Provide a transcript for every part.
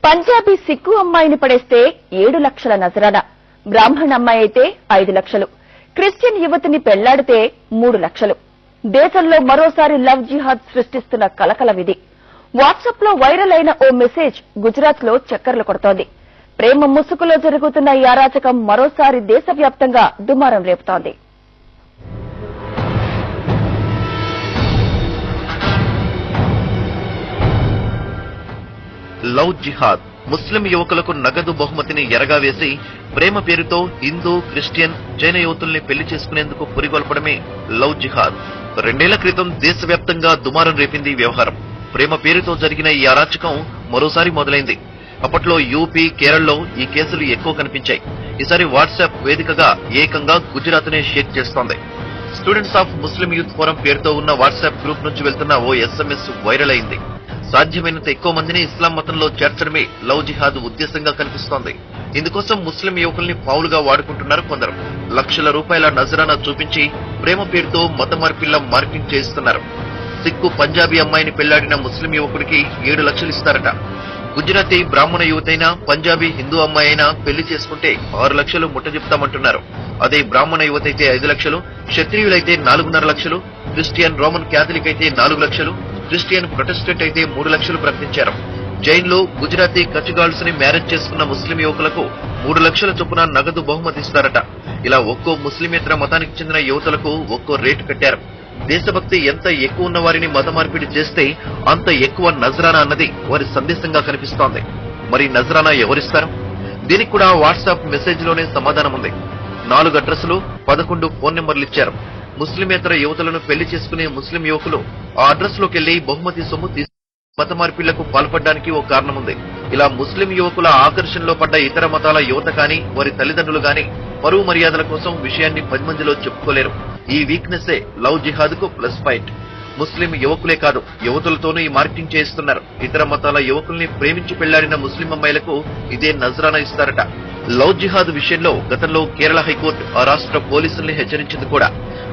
పంజాబీ సిక్కు అమ్మాయిని పడేస్తే 7 లక్షల నజరానా, బ్రాహ్మణ అమ్మాయి అయితే 5 లక్షలు, క్రిస్టియన్ యువతిని పెళ్లాడితే 3 లక్షలు. దేశంలో మరోసారి లవ్ జిహాద్ సృష్టిస్తున్న కలకలవిది. వాట్సాప్ లో వైరల్ అయిన ఓ మెసేజ్ గుజరాత్ లో చక్కర్లు కొడుతోంది. ప్రేమ ముసుగులో జరుగుతున్న ఈ అరాచకం మరోసారి దేశవ్యాప్తంగా దుమారం రేపుతోంది. లవ్ జిహాద్ ముస్లిం యువకులకు నగదు బహుమతిని ఎరగా వేసి ప్రేమ పేరుతో హిందూ, క్రిస్టియన్, జైన యువతుల్ని పెళ్లి చేసుకునేందుకు పురిగొల్పడమే లవ్ జిహాద్. 2 ఏళ్ల క్రితం దేశవ్యాప్తంగా దుమారం రేపింది వ్యవహారం. ప్రేమ పేరుతో జరిగిన ఈ అరాచకం మరోసారి మొదలైంది. అప్పట్లో యూపీ, కేరళలో ఈ కేసులు ఎక్కువ కనిపించాయి. ఈసారి వాట్సాప్ వేదికగా ఏకంగా గుజరాత్ నే షేక్ చేస్తోంది. Students of Muslim youth forum పేరుతో ఉన్న వాట్సాప్ గ్రూప్ నుంచి వెళ్తున్న ఓ SMS వైరల్ అయింది. సాధ్యమైనంత ఎక్కువ మందిని ఇస్లాం మతంలో చేర్చడమే లవ్ జిహాద్ ఉద్దేశంగా కనిపిస్తోంది. ఇందుకోసం ముస్లిం యువకుల్ని పావులుగా వాడుకుంటున్నారు కొందరు. లక్షల రూపాయల నజరానా చూపించి ప్రేమ పేరుతో మత మార్పిళ్ల మార్కెటింగ్ చేయిస్తున్నారు. సిక్కు పంజాబీ అమ్మాయిని పెళ్లాడిన ముస్లిం యువకుడికి 7 లక్షలు ఇస్తారట. గుజరాతీ బ్రాహ్మణ యువతైనా, పంజాబీ హిందూ అమ్మాయి అయినా పెళ్లి చేసుకుంటే 6 లక్షలు ముట్టజెప్తామంటున్నారు. అదే బ్రాహ్మణ యువతైతే 5 లక్షలు, క్షత్రియులైతే 4.5 లక్షలు, క్రిస్టియన్ రోమన్ క్యాథలిక్ అయితే 4 లక్షలు, క్రిస్టియన్ ప్రొటెస్టెంట్ అయితే 3 లక్షలు ప్రకటించారు. జైన్లో గుజరాతీ కచ్గాల్స్ ని మ్యారేజ్ చేసుకున్న ముస్లిం యువకులకు 3 లక్షల చొప్పున నగదు బహుమతి ఇస్తారట. ఇలా ఒక్కో ముస్లిమేతర మతానికి చెందిన యువతులకు ఒక్కో రేటు కట్టారు. దేశభక్తి ఎంత ఎక్కువ ఉన్న వారిని మత మార్పిడి చేస్తే అంత ఎక్కువ నజరానా అన్నది వారి సందేశంగా కనిపిస్తోంది. మరి నజరానా ఎవరిస్తారు? దీనికి కూడా వాట్సాప్ మెసేజ్ లోనే సమాధానం ఉంది. 4 అడ్రస్లు, 11 ఫోన్ నెంబర్లు ఇచ్చారు. ముస్లిమేతర యువతులను పెళ్లి చేసుకునే ముస్లిం యువకులు ఆ అడ్రస్ లోకెళ్లి బహుమతి సొమ్ము తీసుకు మత మార్పిళ్లకు పాల్పడడానికి ఓ కారణం ఉంది. ఇలా ముస్లిం యువకుల ఆకర్షణలో పడ్డ ఇతర మతాల యువత కానీ, వారి తల్లిదండ్రులు గాని పరువు మర్యాదల కోసం విషయాన్ని 10 మందిలో చెప్పుకోలేరు. ఈ వీక్నెస్ లవ్ జిహాద్ కు ప్లస్ పాయింట్. ముస్లిం యువకులే కాదు, యువతులతోనూ ఈ మార్కెటింగ్ చేయిస్తున్నారు. ఇతర మతాల యువకుల్ని ప్రేమించి పెళ్లాడిన ముస్లిం అమ్మాయిలకు ఇదే నజరానా ఇస్తారట. లవ్ జిహాద్ విషయంలో గతంలో కేరళ హైకోర్టు ఆ రాష్ట్ర పోలీసుల్ని హెచ్చరించింది కూడా.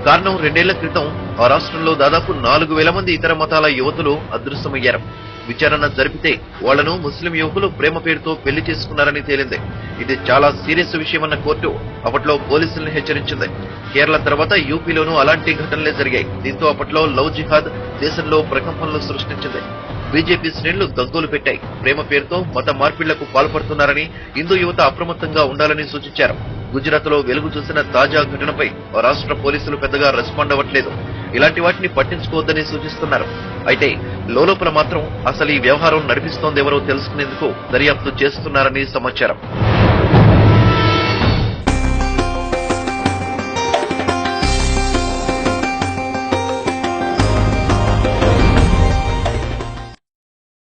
కారణం 2 ఏళ్ల క్రితం ఆ రాష్ట్రంలో దాదాపు 4,000 మంది ఇతర మతాల యువతులు అదృశ్యమయ్యారు. విచారణ జరిపితే వాళ్లను ముస్లిం యువకులు ప్రేమ పేరుతో పెళ్లి చేసుకున్నారని తేలింది. ఇది చాలా సీరియస్ విషయమన్న కోర్టు అప్పట్లో పోలీసుల్ని హెచ్చరించింది. కేరళ తర్వాత యూపీలోనూ అలాంటి ఘటనలే జరిగాయి. దీంతో అప్పట్లో లవ్ జిహాద్ దేశంలో ప్రకంపనలు సృష్టించింది. బీజేపీ శ్రేణులు గగ్గోలు పెట్టాయి. ప్రేమ పేరుతో మత మార్పిళ్లకు పాల్పడుతున్నారని, హిందూ యువత అప్రమత్తంగా ఉండాలని సూచించారు. గుజరాత్ లో వెలుగు చూసిన తాజా ఘటనపై రాష్ట్ర పోలీసులు పెద్దగా రెస్పాండ్ అవ్వట్లేదు. ఇలాంటి వాటిని పట్టించుకోవద్దని సూచిస్తున్నారు. అయితే లోలోపల మాత్రం అసలు ఈ వ్యవహారం నడిపిస్తోందెవరో తెలుసుకునేందుకు దర్యాప్తు చేస్తున్నారని సమాచారం.